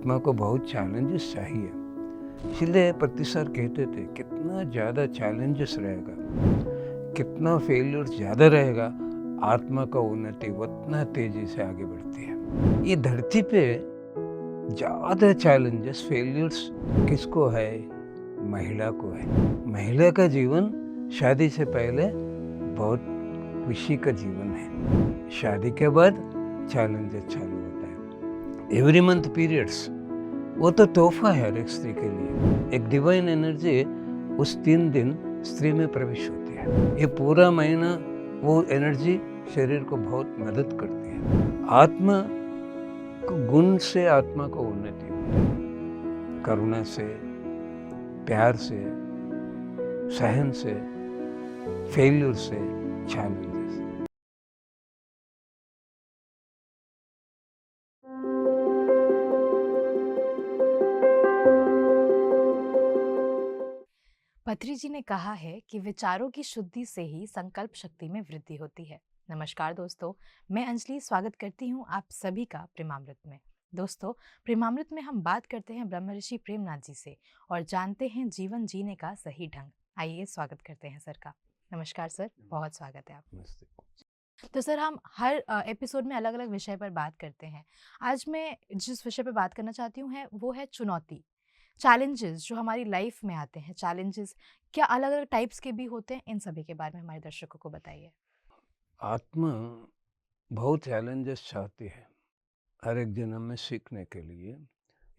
आत्मा को बहुत चैलेंजेस चाहिए, इसलिए पति सर कहते थे कितना ज़्यादा चैलेंजेस रहेगा, कितना फेल्यूर ज़्यादा रहेगा, आत्मा का उन्नति उतना तेजी से आगे बढ़ती है। ये धरती पे ज़्यादा चैलेंजेस फेल्यूर्स किसको है? महिला को है। महिला का जीवन शादी से पहले बहुत खुशी का जीवन है, शादी के बाद चैलेंजेस चालू होता है। एवरी मंथ पीरियड्स वो तो तोहफा है हर एक स्त्री के लिए। एक डिवाइन एनर्जी उस 3 दिन स्त्री में प्रवेश होती है। ये पूरा महीना वो एनर्जी शरीर को बहुत मदद करती है। आत्मा को गुण से आत्मा को उन्नति होती है, करुणा से, प्यार से, सहन से, फेल्यूर से, चैलेंजेस। पत्री जी ने कहा है कि विचारों की शुद्धि से ही संकल्प शक्ति में वृद्धि होती है। नमस्कार दोस्तों, मैं अंजलि स्वागत करती हूँ आप सभी का प्रेमामृत में। दोस्तों, प्रेमामृत में हम बात करते हैं ब्रह्म ऋषि प्रेमनाथ जी से और जानते हैं जीवन जीने का सही ढंग। आइए स्वागत करते हैं सर का। नमस्कार सर, बहुत स्वागत है आपका। तो सर, हम हर एपिसोड में अलग अलग विषय पर बात करते हैं। आज मैं जिस विषय पर बात करना चाहती हूँ वो है चुनौती, चैलेंजेस जो हमारी लाइफ में आते हैं। चैलेंजेस क्या अलग अलग टाइप्स के भी होते हैं, इन सभी के बारे में हमारे दर्शकों को बताइए। आत्मा बहुत चैलेंजेस चाहती है हर एक जन्म में सीखने के लिए।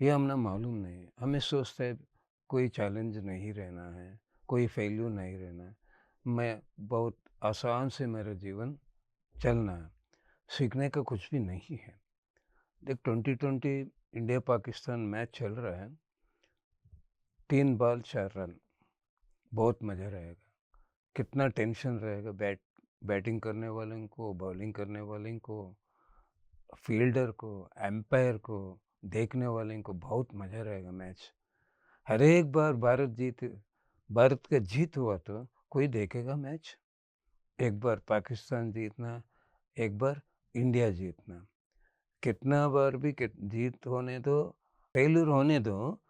ये हमें मालूम नहीं, हमें सोचते है कोई चैलेंज नहीं रहना है, कोई फेल्यूर नहीं रहना है, मैं बहुत आसान से मेरा जीवन चलना है, सीखने का कुछ भी नहीं है। देख 2020 इंडिया पाकिस्तान मैच चल रहा है, 3 बॉल 4 रन, बहुत मज़ा रहेगा। कितना टेंशन रहेगा बैटिंग करने वाले को, बॉलिंग करने वाले को, फील्डर को, एम्पायर को, देखने वाले को, बहुत मज़ा रहेगा मैच। हर एक बार भारत का जीत हुआ तो कोई देखेगा मैच। एक बार पाकिस्तान जीतना, एक बार इंडिया जीतना, कितना बार भी जीत होने दो, फेल्यूर होने दो,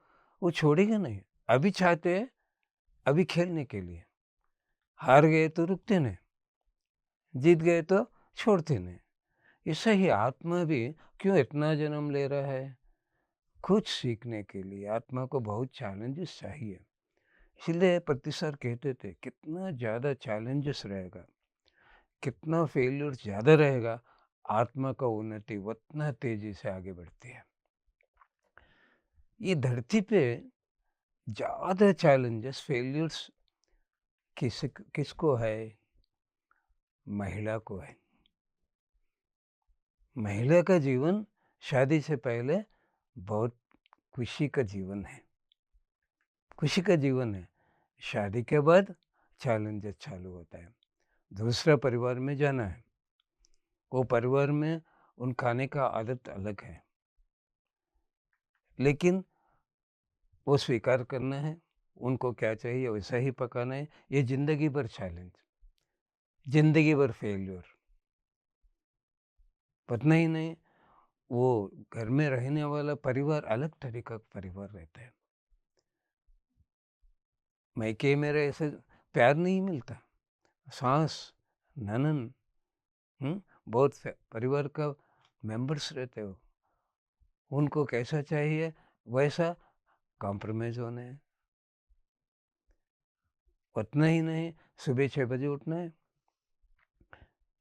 वो छोड़ेगा नहीं। अभी चाहते हैं अभी खेलने के लिए, हार गए तो रुकते नहीं, जीत गए तो छोड़ते नहीं। ऐसा ही आत्मा भी क्यों इतना जन्म ले रहा है? कुछ सीखने के लिए आत्मा को बहुत चैलेंजेस चाहिए, इसलिए पति सर कहते थे कितना ज़्यादा चैलेंजेस रहेगा, कितना फेल्यूर ज़्यादा रहेगा, आत्मा का उन्नति उतना तेजी से आगे बढ़ती है। ये धरती पे ज़्यादा चैलेंजेस फेल्यूर्स किसको है? महिला को है। महिला का जीवन शादी से पहले बहुत खुशी का जीवन है, खुशी का जीवन है। शादी के बाद चैलेंजेस चालू होता है। दूसरा परिवार में जाना है, वो परिवार में उन खाने का आदत अलग है, लेकिन वो स्वीकार करना है, उनको क्या चाहिए वैसा ही पकाना है। ये ज़िंदगी भर चैलेंज, ज़िंदगी भर फेल्यूर। पता ही नहीं, वो घर में रहने वाला परिवार अलग तरीका का परिवार रहता है। मायके में ऐसे प्यार नहीं मिलता। सास, ननद, बहुत परिवार का मेंबर्स रहते हो, उनको कैसा चाहिए वैसा कॉम्प्रोमाइज़ होना है। उतना ही नहीं, सुबह 6 बजे उठना है,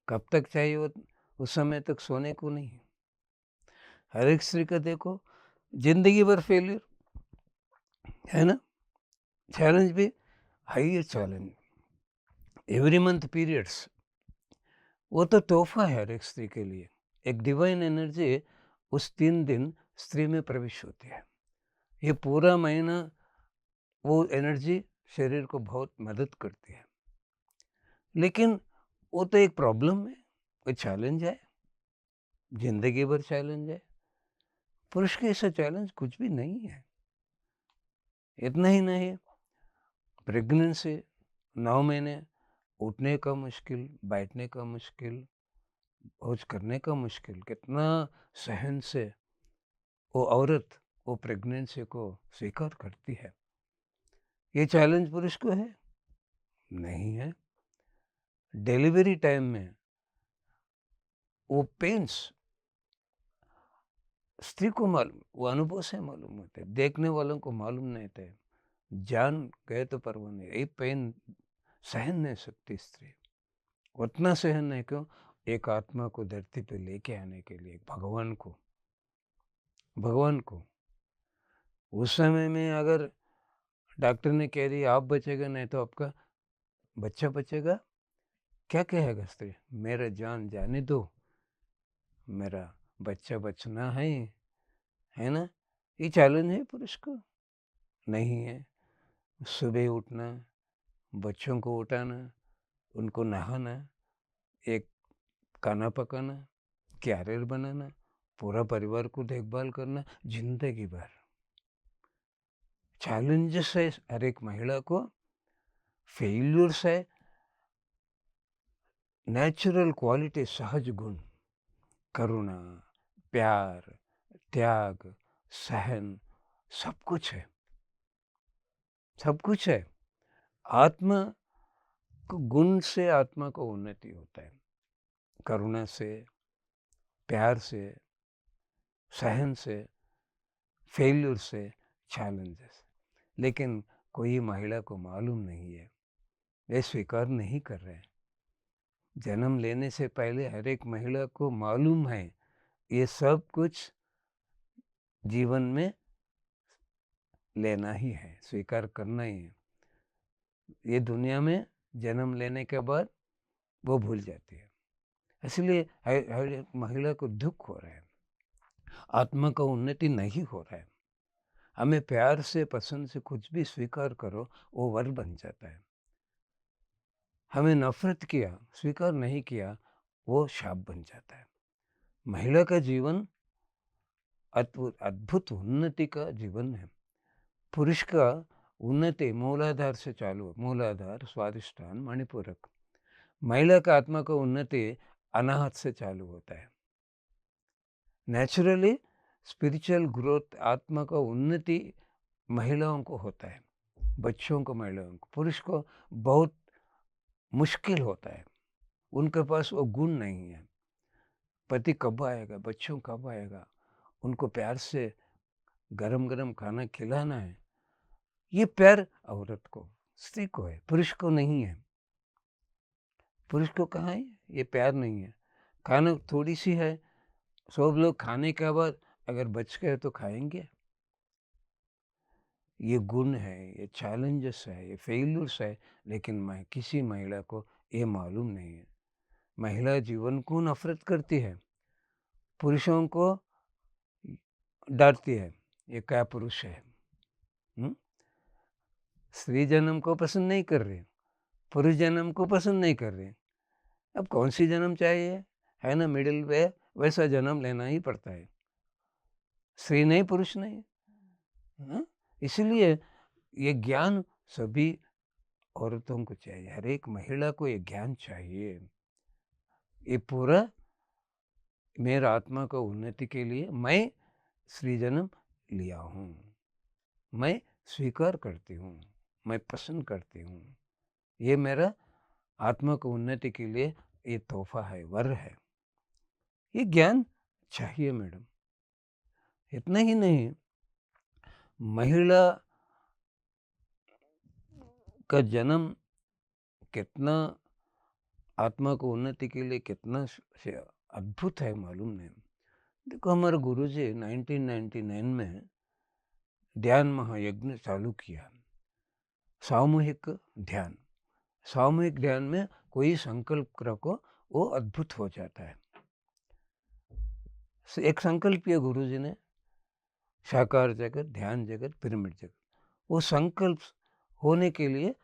कब तक चाहिए उस समय तक सोने को नहीं। हर एक स्त्री का देखो ज़िंदगी भर फेल्यूर है ना, चैलेंज भी high challenge. Every month periods वो तो तोहफा है हर एक स्त्री के लिए। एक डिवाइन एनर्जी उस 3 दिन स्त्री में प्रवेश होती है। ये पूरा महीना वो एनर्जी शरीर को बहुत मदद करती है, लेकिन वो तो एक प्रॉब्लम है, कोई चैलेंज है, ज़िंदगी भर चैलेंज है। पुरुष के ऐसा चैलेंज कुछ भी नहीं है। इतना ही नहीं, प्रेगनेंसी 9 महीने, उठने का मुश्किल, बैठने का मुश्किल, शौच करने का मुश्किल, कितना सहन से वो औरत वो प्रेगनेंसी को स्वीकार करती है। ये चैलेंज पुरुष को है? नहीं है। डिलीवरी टाइम में वो पेन्स स्त्री को मालूम, वो अनुभव से मालूम होते हैं, देखने वालों को मालूम नहीं थे। जान गए तो परवाह नहीं, ये पेन सहन नहीं सकती स्त्री। उतना सहन नहीं क्यों? एक आत्मा को धरती पे लेके आने के लिए, भगवान को उस समय में अगर डॉक्टर ने कह दिया आप बचेगा नहीं तो आपका बच्चा बचेगा, क्या कहेगा स्त्री? मेरा जान जाने दो, मेरा बच्चा बचना है ना? ये चैलेंज है पुरुष को? नहीं है। सुबह उठना, बच्चों को उठाना, उनको नहाना, एक खाना पकाना, कैरियर बनाना, पूरा परिवार को देखभाल करना, जिंदगी भर चैलेंजेस है हर एक महिला को। फेल्यूर्स है। नेचुरल क्वालिटी, सहज गुण, करुणा, प्यार, त्याग, सहन, सब कुछ है, सब कुछ है। आत्मा को गुण से आत्मा को उन्नति होता है, करुणा से, प्यार से, सहन से, फेल्यूर से, चैलेंजेस। लेकिन कोई महिला को मालूम नहीं है, वे स्वीकार नहीं कर रहे हैं। जन्म लेने से पहले हर एक महिला को मालूम है ये सब कुछ जीवन में लेना ही है, स्वीकार करना ही है। ये दुनिया में जन्म लेने के बाद वो भूल जाती है। इसलिए हर एक महिला को दुख हो रहा है, आत्मा का उन्नति नहीं हो रहा है। हमें प्यार से, पसंद से कुछ भी स्वीकार करो, वो वर बन जाता है। हमें नफरत किया, स्वीकार नहीं किया, वो शाप बन जाता है। महिला का जीवन अद्भुत उन्नति का जीवन है। पुरुष का उन्नति मूलाधार से चालू है, मूलाधार, स्वादिष्ठान, मणिपूरक। महिला का आत्मा का उन्नति अनाहत से चालू होता है। नेचुरली स्पिरिचुअल ग्रोथ, आत्मा का उन्नति महिलाओं को होता है, बच्चों को, महिलाओं को। पुरुष को बहुत मुश्किल होता है, उनके पास वो गुण नहीं है। पति कब आएगा, बच्चों कब आएगा, उनको प्यार से गरम गरम खाना खिलाना है, ये प्यार औरत को, स्त्री को है, पुरुष को नहीं है। पुरुष को कहाँ है ये प्यार? नहीं है। खाना थोड़ी सी है, सब लोग खाने के बाद अगर बच गए तो खाएंगे। ये गुण है, ये चैलेंजेस है, ये फेल्यूर्स है, लेकिन किसी महिला को ये मालूम नहीं है। महिला जीवन को नफरत करती है, पुरुषों को डांटती है, ये क्या पुरुष है। स्त्री जन्म को पसंद नहीं कर रहे, पुरुष जन्म को पसंद नहीं कर रहे। अब कौन सी जन्म चाहिए, है ना? मिडिल वे, वैसा जन्म लेना ही पड़ता है, स्त्री नहीं, पुरुष नहीं। इसलिए ये ज्ञान सभी औरतों को चाहिए, हर एक महिला को ये ज्ञान चाहिए। ये पूरा मेरा आत्मा का उन्नति के लिए मैं स्त्री जन्म लिया हूँ, मैं स्वीकार करती हूँ, मैं पसंद करती हूँ। ये मेरा आत्मा को उन्नति के लिए ये तोहफा है, वर है। ये ज्ञान चाहिए मैडम। इतना ही नहीं, महिला का जन्म कितना आत्मा को उन्नति के लिए कितना अद्भुत है मालूम नहीं। देखो हमारे गुरुजी 1999 में ध्यान महायज्ञ चालू किया, सामूहिक ध्यान। सामूहिक ध्यान में कोई संकल्प रखो, वो अद्भुत हो जाता है। एक संकल्प किया गुरुजी ने, साकार जगत, ध्यान जगत, पिरामिड जगत। वो संकल्प होने के लिए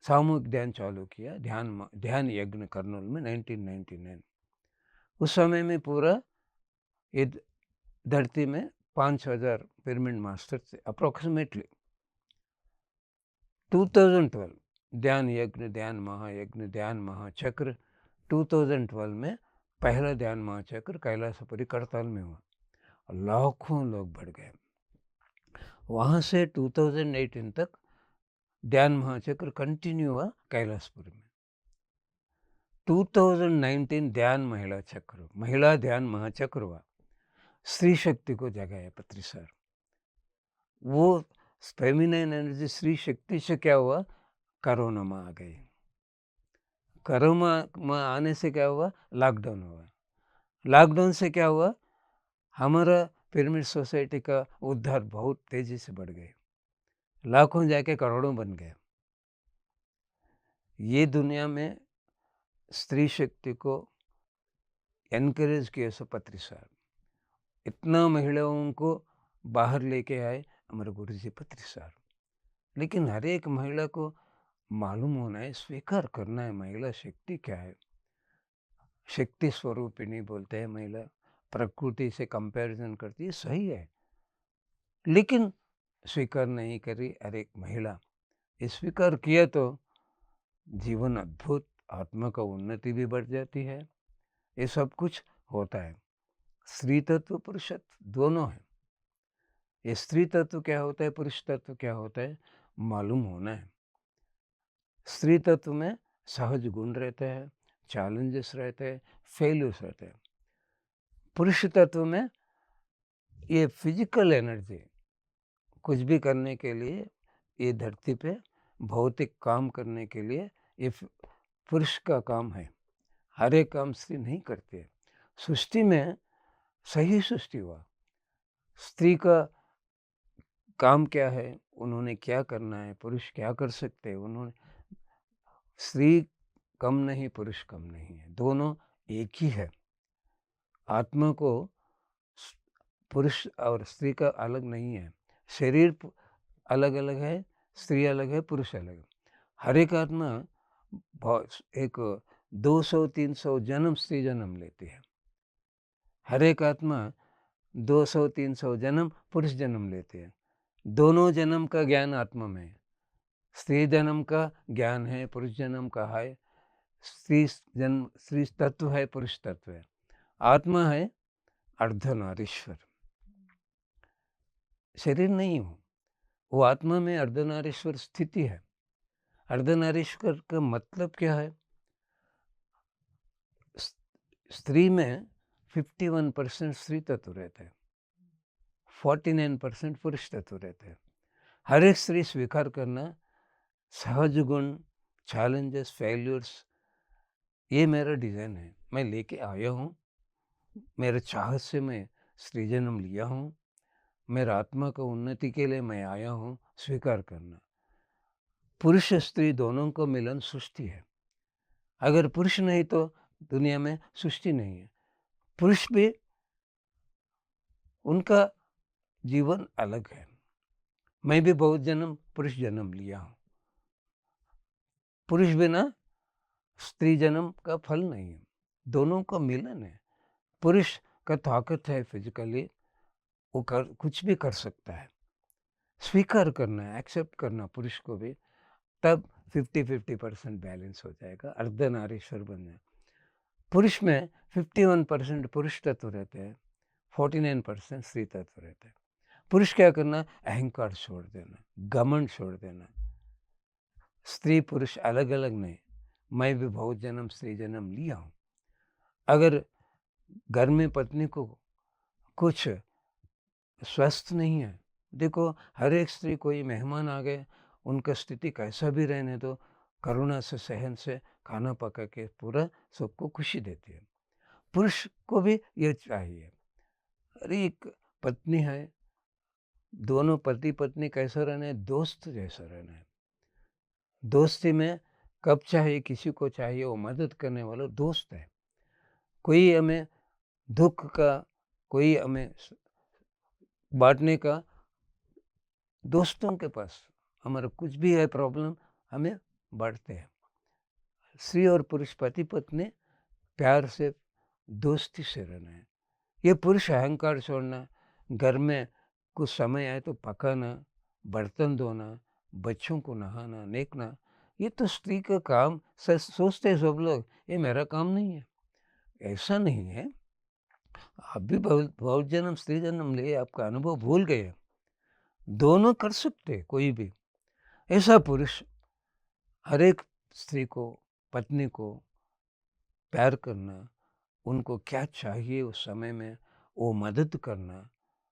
सामूहिक ध्यान चालू किया, ध्यान यज्ञ कर्नूल में 1999। उस समय में पूरा ये धरती में 5000 पिरामिड मास्टर थे अप्रोक्सीमेटली। 2012 ध्यान यज्ञ, ध्यान महायज्ञ, ध्यान महाचक्र 2012 में पहला ध्यान महाचक्र कैलासपुरी करताल में हुआ। लाखों लोग बढ़ गए, वहाँ से 2018 तक ध्यान महाचक्र कंटिन्यू हुआ कैलाशपुरी में। 2019 ध्यान महिला ध्यान महाचक्र हुआ। स्त्री शक्ति को जगाया पत्री सर। वो फेमिनिन एनर्जी स्त्री शक्ति से क्या हुआ, कोरोना में आ गई। कोरोना में आने से क्या हुआ, लॉकडाउन हुआ। लॉकडाउन से क्या हुआ, हमारा पिरामिड सोसाइटी का उद्धार बहुत तेजी से बढ़ गए, लाखों जाके करोड़ों बन गए। ये दुनिया में स्त्री शक्ति को एनकरेज किया सो पत्री साहब, इतना महिलाओं को बाहर लेके आए हमारे गुरु जी पत्री साहब। लेकिन हर एक महिला को मालूम होना है, स्वीकार करना है महिला शक्ति क्या है। शक्ति स्वरूपिणी बोलते हैं महिला, प्रकृति से कंपैरिजन करती है, सही है, लेकिन स्वीकार नहीं करी। अरे महिला स्वीकार किया तो जीवन अद्भुत, आत्मा का उन्नति भी बढ़ जाती है, ये सब कुछ होता है। स्त्री तत्व पुरुष तत्व दोनों है। ये स्त्री तत्व क्या होता है, पुरुष तत्व क्या होता है, मालूम होना है। स्त्री तत्व में सहज गुण रहते हैं, चैलेंजेस रहते हैं, फेल्यूर्स रहते हैं। पुरुष तत्व में ये फिजिकल एनर्जी कुछ भी करने के लिए, ये धरती पे भौतिक काम करने के लिए ये पुरुष का काम है। हर एक काम स्त्री नहीं करती है। सृष्टि में सही सृष्टि हुआ, स्त्री का काम क्या है, उन्होंने क्या करना है, पुरुष क्या कर सकते हैं, उन्होंने, स्त्री कम नहीं पुरुष कम नहीं है, दोनों एक ही है। आत्मा को पुरुष और स्त्री का अलग नहीं है। शरीर अलग अलग है, स्त्री अलग है, पुरुष अलग है। हर एक आत्मा एक 200-300 जन्म स्त्री जन्म लेती है। हर एक आत्मा 200-300 जन्म पुरुष जन्म लेते हैं। दोनों जन्म का ज्ञान आत्मा में है। स्त्री जन्म का ज्ञान है, पुरुष जन्म का है। स्त्री तत्व है, पुरुष तत्व है। आत्मा है अर्धनारीश्वर, शरीर नहीं हो, वो आत्मा में अर्धनारीश्वर स्थिति है। अर्धनारीश्वर का मतलब क्या है, स्त्री में 51% स्त्री तत्व रहता है, 49% पुरुष तत्व रहते हैं। हर एक स्त्री स्वीकार करना, सहज गुण, चैलेंजेस, फेल्यूर्स, ये मेरा डिज़ाइन है, मैं लेके आया हूँ। मेरे चाहत से मैं स्त्री जन्म लिया हूँ, मेरा आत्मा का उन्नति के लिए मैं आया हूँ, स्वीकार करना। पुरुष स्त्री दोनों को मिलन सृष्टि है। अगर पुरुष नहीं तो दुनिया में सृष्टि नहीं है। पुरुष भी, उनका जीवन अलग है। मैं भी बहुत जन्म पुरुष जन्म लिया हूँ। पुरुष बिना स्त्री जन्म का फल नहीं है, दोनों का मिलन है। पुरुष का ताकत है फिजिकली, वो कुछ भी कर सकता है। स्वीकार करना है, एक्सेप्ट करना पुरुष को भी, तब 50-50% बैलेंस हो जाएगा, अर्धनारीश्वर बन जाए। पुरुष में 51% पुरुष तत्व रहते हैं, 49% स्त्री तत्व रहते हैं। पुरुष क्या करना, अहंकार छोड़ देना, घमंड छोड़ देना। स्त्री पुरुष अलग अलग नहीं, मैं भी बहुत जन्म स्त्री जन्म लिया हूँ। अगर घर में पत्नी को कुछ स्वस्थ नहीं है, देखो हर एक स्त्री, कोई मेहमान आ गए, उनका स्थिति कैसा भी रहने दो, करुणा से, सहन से खाना पका के पूरा सबको खुशी देती है। पुरुष को भी ये चाहिए। अरे एक पत्नी है, दोनों पति पत्नी कैसा रहना है, दोस्त जैसा रहना है। दोस्ती में कब चाहे किसी को चाहिए, वो मदद करने वाला दोस्त है। कोई हमें दुख का, कोई हमें बांटने का, दोस्तों के पास हमारा कुछ भी है प्रॉब्लम, हमें बांटते हैं। स्त्री और पुरुष पति पत्नी प्यार से, दोस्ती से रहना है। ये पुरुष अहंकार छोड़ना, घर में कुछ समय आए तो पकाना, बर्तन धोना, बच्चों को नहाना, नेकना, ये तो स्त्री का काम। सोचते हैं सब लोग ये मेरा काम नहीं है, ऐसा नहीं है। आप भी बहुत बहुत जन्म स्त्री जन्म लिए, आपका अनुभव भूल गए। दोनों कर सकते कोई भी। ऐसा पुरुष हर एक स्त्री को, पत्नी को प्यार करना, उनको क्या चाहिए उस समय में वो मदद करना,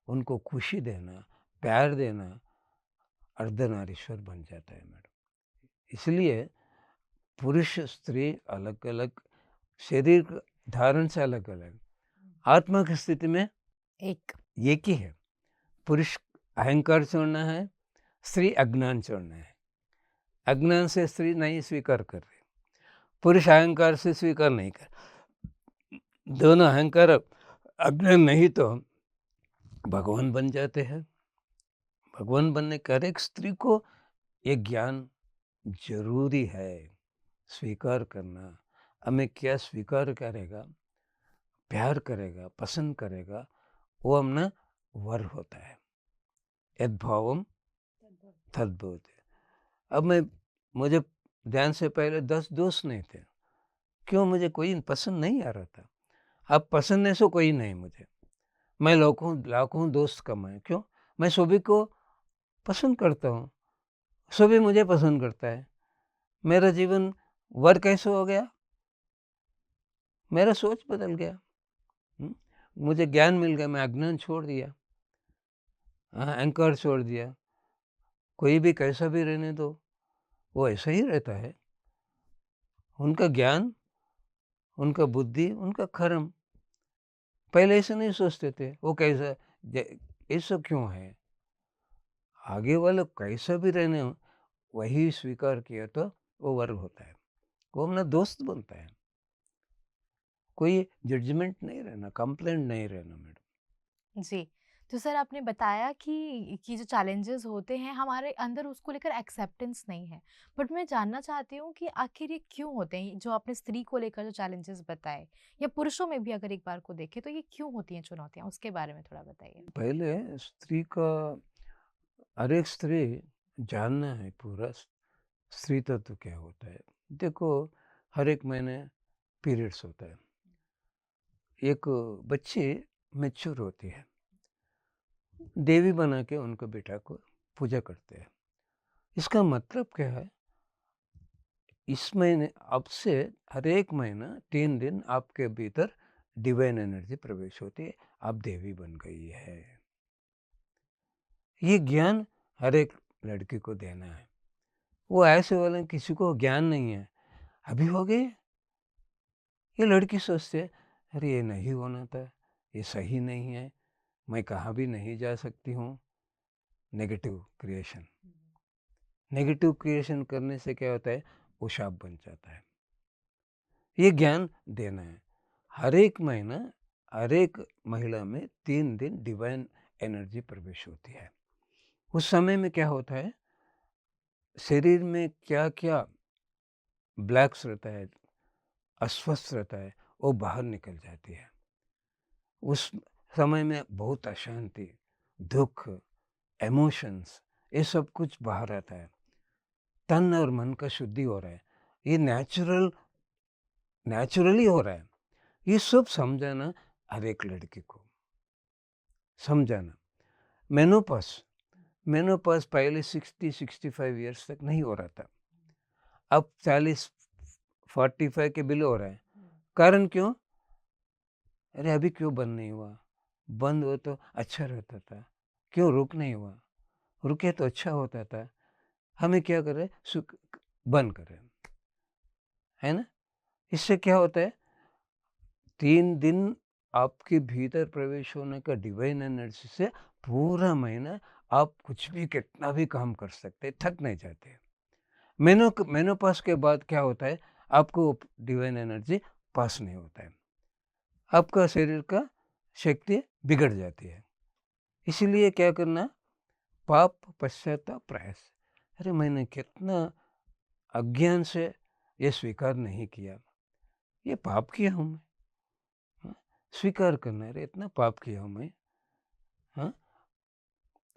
उनको खुशी देना, प्यार देना, अर्धनारीश्वर बन जाता है मैडम। इसलिए पुरुष स्त्री अलग अलग, शरीर धारण से अलग अलग, आत्मा की स्थिति में एक एक ही है। पुरुष अहंकार छोड़ना है, स्त्री अज्ञान छोड़ना है। अज्ञान से स्त्री नहीं स्वीकार कर रही, पुरुष अहंकार से स्वीकार नहीं कर, दोनों अहंकार अज्ञान नहीं तो भगवान बन जाते हैं। भगवान बनने का हर एक स्त्री को ये ज्ञान जरूरी है, स्वीकार करना। हमें क्या स्वीकार करेगा, प्यार करेगा, पसंद करेगा, वो हमने वर होता है। यद्भावम तद्भवति। अब मुझे ध्यान से पहले 10 दोस्त नहीं थे। क्यों? मुझे कोई पसंद नहीं आ रहा था। अब पसंद है सो कोई नहीं मुझे। मैं लाखों लाखों दोस्त कमाए, क्यों? मैं सभी को पसंद करता हूँ, सभी मुझे पसंद करता है। मेरा जीवन वर कैसे हो गया? मेरा सोच बदल गया। मुझे ज्ञान मिल गया, मैं अज्ञान छोड़ दिया, अहंकार छोड़ दिया। कोई भी कैसा भी रहने दो, वो ऐसा ही रहता है। उनका ज्ञान, उनका बुद्धि, उनका कर्म, पहले ऐसे नहीं सोचते थे वो कैसा, ऐसा क्यों है। आगे वाला कैसा भी रहने हो, वही स्वीकार किया तो वो वर्ग होता है, वो अपना दोस्त बनता है। कोई जजमेंट नहीं रहना, कंप्लेंट नहीं रहना मैडम। जी। तो सर आपने बताया कि जो चैलेंजेस होते हैं हमारे अंदर उसको लेकर एक्सेप्टेंस नहीं है। बट मैं जानना चाहती हूँ कि आखिर ये क्यों होते हैं? जो आपने स्त्री को लेकर जो चैलेंजेस बताए या पुरुषों में भी अगर एक बार को देखें तो ये क्यों होती हैं चुनौतियाँ? उसके बारे में थोड़ा बताइए। पहले स्त्री का, हर एक स्त्री जानना है पूरा स्त्री तत्व क्या होता है। देखो, हर एक महीने पीरियड्स होता है। एक बच्ची मैच्योर होती है, देवी बना के उनके बेटा को पूजा करते हैं। इसका मतलब क्या है? इस महीने, अब से हर एक महीना 3 दिन आपके भीतर डिवाइन एनर्जी प्रवेश होती है, आप देवी बन गई है। ये ज्ञान हर एक लड़की को देना है। वो ऐसे वाले किसी को ज्ञान नहीं है, अभी हो गए। ये लड़की सोचते है, अरे ये नहीं होना था, ये सही नहीं है, मैं कहाँ भी नहीं जा सकती हूँ। नेगेटिव क्रिएशन, नेगेटिव क्रिएशन करने से क्या होता है? वो शाप बन जाता है। ये ज्ञान देना है। हर एक महीना, हर एक महिला में 3 दिन डिवाइन एनर्जी प्रवेश होती है। उस समय में क्या होता है? शरीर में क्या क्या ब्लैक्स रहता है, अस्वस्थ रहता है, वो बाहर निकल जाती है। उस समय में बहुत अशांति, दुख, इमोशंस, ये सब कुछ बाहर आता है। तन और मन का शुद्धि हो रहा है। ये नेचुरली हो रहा है। ये सब समझाना हर एक लड़की को समझाना। मेनोपॉज, मेनोपॉज पहले 60-65 ईयर्स तक नहीं हो रहा था, अब 40-45 के बिलो हो रहा है। कारण क्यों? अरे अभी क्यों बंद नहीं हुआ? बंद हो तो अच्छा रहता था, क्यों रुक नहीं हुआ? रुके तो अच्छा होता था। हमें क्या करें? सुख बंद करें, है ना? इससे क्या होता है? 3 दिन आपके भीतर प्रवेश होने का डिवाइन एनर्जी से पूरा महीना आप कुछ भी कितना भी काम कर सकते हैं, थक नहीं जाते। मेनोपॉज के बाद क्या होता है? आपको डिवाइन एनर्जी पास नहीं होता है, आपका शरीर का शक्ति बिगड़ जाती है। इसीलिए क्या करना? पाप पश्चाताप प्रयास। अरे मैंने कितना अज्ञान से ये स्वीकार नहीं किया, ये पाप किया हूँ मैं। हाँ? स्वीकार करना, अरे इतना पाप किया हूँ मैं। हाँ?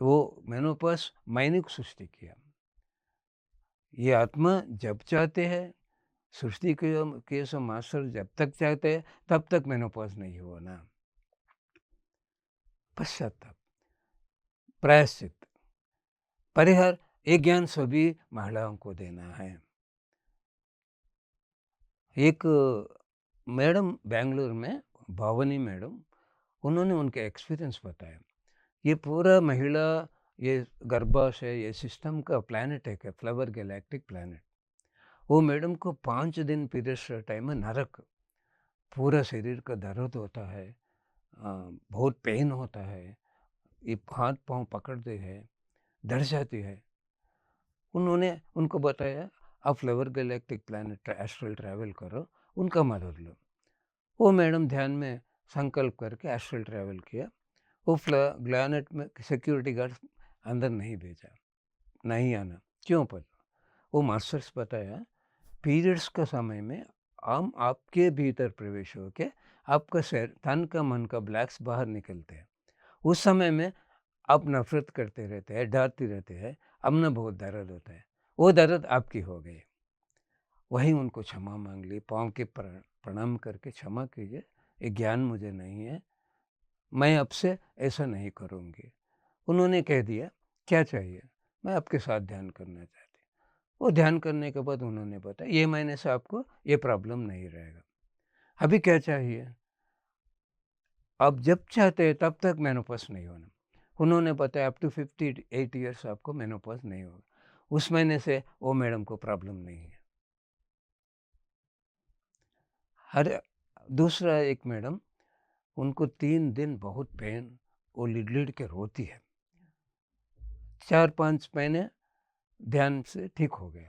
वो मेनोपॉज मैंने सृष्टि किया। ये आत्मा जब चाहते हैं, सृष्टि के सो मास्टर जब तक चाहते हैं, तब तक मेनोपॉज नहीं होना। पश्चाताप, प्रायश्चित, परिहार ये ज्ञान सभी महिलाओं को देना है। एक मैडम बेंगलुरु में, भवानी मैडम, उन्होंने उनके एक्सपीरियंस बताया। ये पूरा महिला, ये गर्भाशय, ये सिस्टम का प्लैनेट है, फ्लावर गैलेक्टिक प्लैनेट। वो मैडम को 5 दिन पीरियड्स टाइम में नरक, पूरा शरीर का दर्द होता है, बहुत पेन होता है, ये हाथ पाँव पकड़ते हैं, डर जाती है। उन्होंने उनको बताया, आप flower galactic planet astral travel करो, उनका मदद लो। वो मैडम ध्यान में संकल्प करके एस्ट्रल ट्रैवल किया। वो प्लैनेट में सिक्योरिटी गार्ड अंदर नहीं भेजा, नहीं आना। क्यों पता? वो मास्टर्स बताया, पीरियड्स का समय में हम आपके भीतर प्रवेश होके आपका शरीर, तन का मन का ब्लैक्स बाहर निकलते हैं। उस समय में आप नफरत करते रहते हैं, डरते रहते हैं, अब ना बहुत दर्द होता है। वो दर्द आपकी हो गई। वहीं उनको क्षमा मांग ली, पाँव के प्रणाम करके, क्षमा कीजिए, ये ज्ञान मुझे नहीं है, मैं अब से ऐसा नहीं करूँगी। उन्होंने कह दिया, क्या चाहिए? मैं आपके साथ ध्यान करना चाहती हूँ। वो ध्यान करने के बाद उन्होंने बताया, ये महीने से आपको ये प्रॉब्लम नहीं रहेगा। अभी क्या चाहिए? आप जब चाहते हैं तब तक मेनोपॉज़ नहीं होना। उन्होंने बताया अप टू 58 ईयर्स आपको मेनोपॉज़ नहीं होगा। उस महीने से वो मैडम को प्रॉब्लम नहीं है। हर दूसरा एक मैडम, उनको 3 दिन बहुत पेन, वो लिड-लिड के रोती है। 4-5 महीने ध्यान से ठीक हो गए।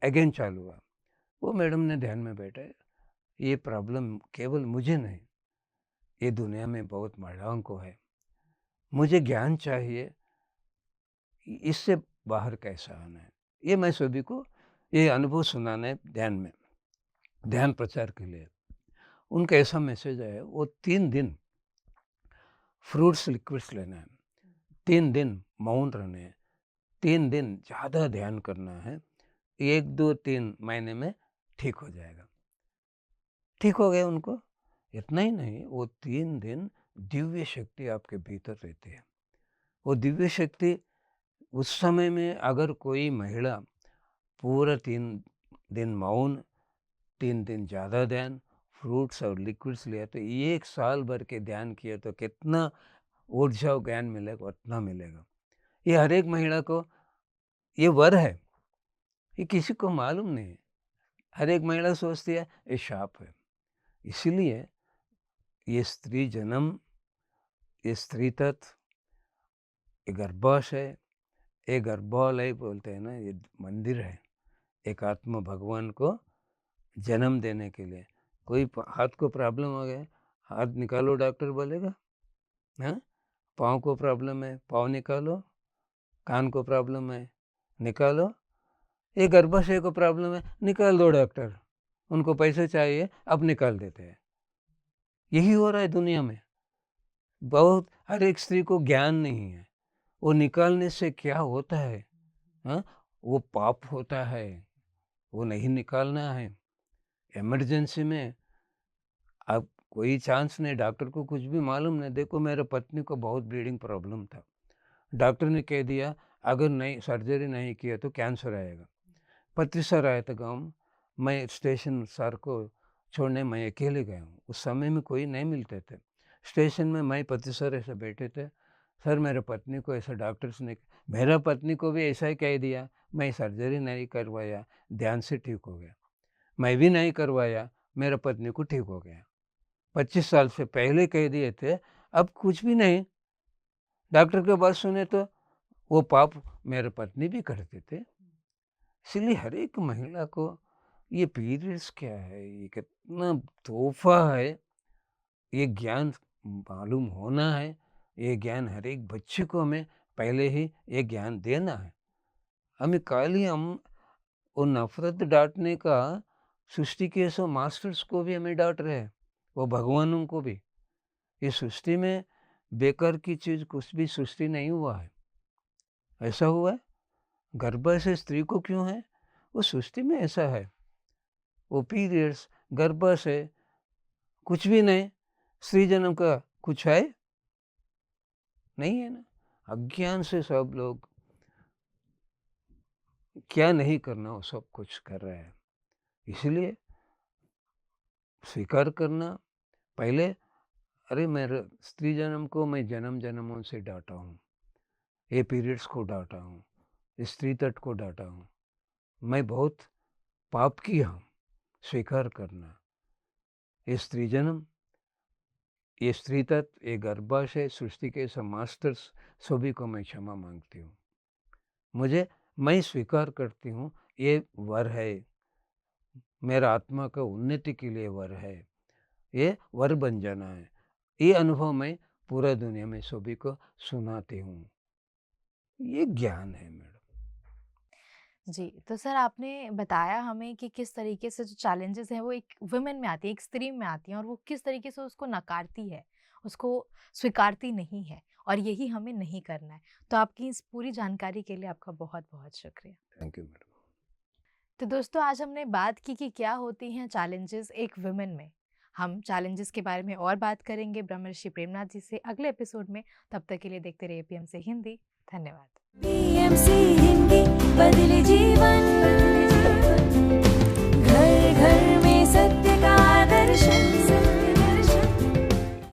अगेन चालू हुआ। वो मैडम ने ध्यान में बैठे, ये प्रॉब्लम केवल मुझे नहीं, ये दुनिया में बहुत महिलाओं को है। मुझे ज्ञान चाहिए, इससे बाहर कैसा आना है। ये मैं सभी को ये अनुभव सुनाना है ध्यान में, ध्यान प्रचार के लिए। उनका ऐसा मैसेज है, वो 3 दिन फ्रूट्स लिक्विड्स लेना है, 3 दिन मौन रहना है, 3 दिन ज़्यादा ध्यान करना है, 1, 2, 3 महीने में ठीक हो जाएगा। ठीक हो गया उनको। इतना ही नहीं, वो 3 दिन दिव्य शक्ति आपके भीतर रहती है। वो दिव्य शक्ति उस समय में अगर कोई महिला पूरा 3 दिन मौन, 3 दिन ज़्यादा ध्यान, फ्रूट्स और लिक्विड्स लिया तो 1 साल भर के ध्यान किया तो कितना ऊर्जा और ज्ञान मिलेगा, उतना मिलेगा। ये हर एक महिला को ये वर है, ये किसी को मालूम नहीं है। हर एक महिला सोचती है ये शाप है। इसीलिए ये स्त्री जन्म, ये स्त्री तत्व, ये गर्भाशय, ये गर्भालय बोलते हैं ना, ये मंदिर है एक आत्मा भगवान को जन्म देने के लिए। कोई हाथ को प्रॉब्लम हो गया, हाथ निकालो डॉक्टर बोलेगा, हाँ? पाँव को प्रॉब्लम है, पाँव निकालो, कान को प्रॉब्लम है, निकालो। ये गर्भाशय को प्रॉब्लम है, निकाल दो डॉक्टर, उनको पैसे चाहिए, अब निकाल देते हैं। यही हो रहा है दुनिया में। बहुत हर एक स्त्री को ज्ञान नहीं है, वो निकालने से क्या होता है, हाँ? वो पाप होता है, वो नहीं निकालना है। इमरजेंसी में अब कोई चांस नहीं, डॉक्टर को कुछ भी मालूम नहीं। देखो मेरे पत्नी को बहुत ब्लीडिंग प्रॉब्लम था, डॉक्टर ने कह दिया अगर नहीं सर्जरी नहीं किया तो कैंसर आएगा। पत्री सर आया था गाँव में, मैं स्टेशन सर को छोड़ने मैं अकेले गया हूँ। उस समय में कोई नहीं मिलते थे। स्टेशन में मैं पत्री सर ऐसे बैठे थे, सर मेरे पत्नी को ऐसा डॉक्टर्स ने, मेरा पत्नी को भी ऐसा ही कह दिया, मैं सर्जरी नहीं करवाया, ध्यान से ठीक हो गया। मैं भी नहीं करवाया, मेरा पत्नी को ठीक हो गया। 25 साल से पहले कह दिए थे, अब कुछ भी नहीं। डॉक्टर के बात सुने तो वो पाप मेरे पत्नी भी करते थे। इसलिए हर एक महिला को ये पीरियड्स क्या है, ये कितना तोहफ़ा है, ये ज्ञान मालूम होना है, ये ज्ञान हर एक बच्चे को हमें पहले ही ये ज्ञान देना है। हमें काल ही हम वो नफ़रत डाँटने का, सृष्टि के सो मास्टर्स को भी हमें डाँट रहे हैं, वो भगवानों को भी। ये सृष्टि में बेकार की चीज़ कुछ भी सृष्टि नहीं हुआ है। ऐसा हुआ है, गर्भ से स्त्री को क्यों है? वो सृष्टि में ऐसा है। वो पीरियड्स, गर्भाशय, कुछ भी नहीं। स्त्री जन्म का कुछ है? नहीं है ना। अज्ञान से सब लोग क्या नहीं करना वो सब कुछ कर रहा है। इसलिए स्वीकार करना पहले, अरे मेरे स्त्री जन्म को मैं जन्म-जन्मों से डाँटा हूँ, ये पीरियड्स को डाँटा हूँ, स्त्री तट को डाँटा हूँ। मैं बहुत पाप किया हूँ, स्वीकार करना। ये स्त्री जन्म, ये स्त्री तत्व, ये गर्भाशय, सृष्टि के सब मास्टर्स सभी को मैं क्षमा माँगती हूँ। मैं स्वीकार करती हूँ, ये वर है, मेरा आत्मा का उन्नति के लिए वर है, ये वर बन जाना है। ये अनुभव मैं पूरा दुनिया में सभी को सुनाती हूँ। ये ज्ञान है मैडम। जी, तो सर आपने बताया हमें कि किस तरीके से जो चैलेंजेस हैं वो एक वुमेन में आती है, एक स्त्री में आती हैं और वो किस तरीके से उसको नकारती है, उसको स्वीकारती नहीं है और यही हमें नहीं करना है। तो आपकी इस पूरी जानकारी के लिए आपका बहुत-बहुत शुक्रिया। Thank you madam. तो दोस्तों आज हमने बात की कि क्या होती हैं चैलेंजेस एक वुमेन में। हम चैलेंजेस के बारे में और बात करेंगे ब्रह्मर्षि प्रेमनाथ जी से अगले एपिसोड में। तब तक के लिए देखते रहिए पीएमसी हिंदी। धन्यवाद। PMC हिंदी बदले जीवन।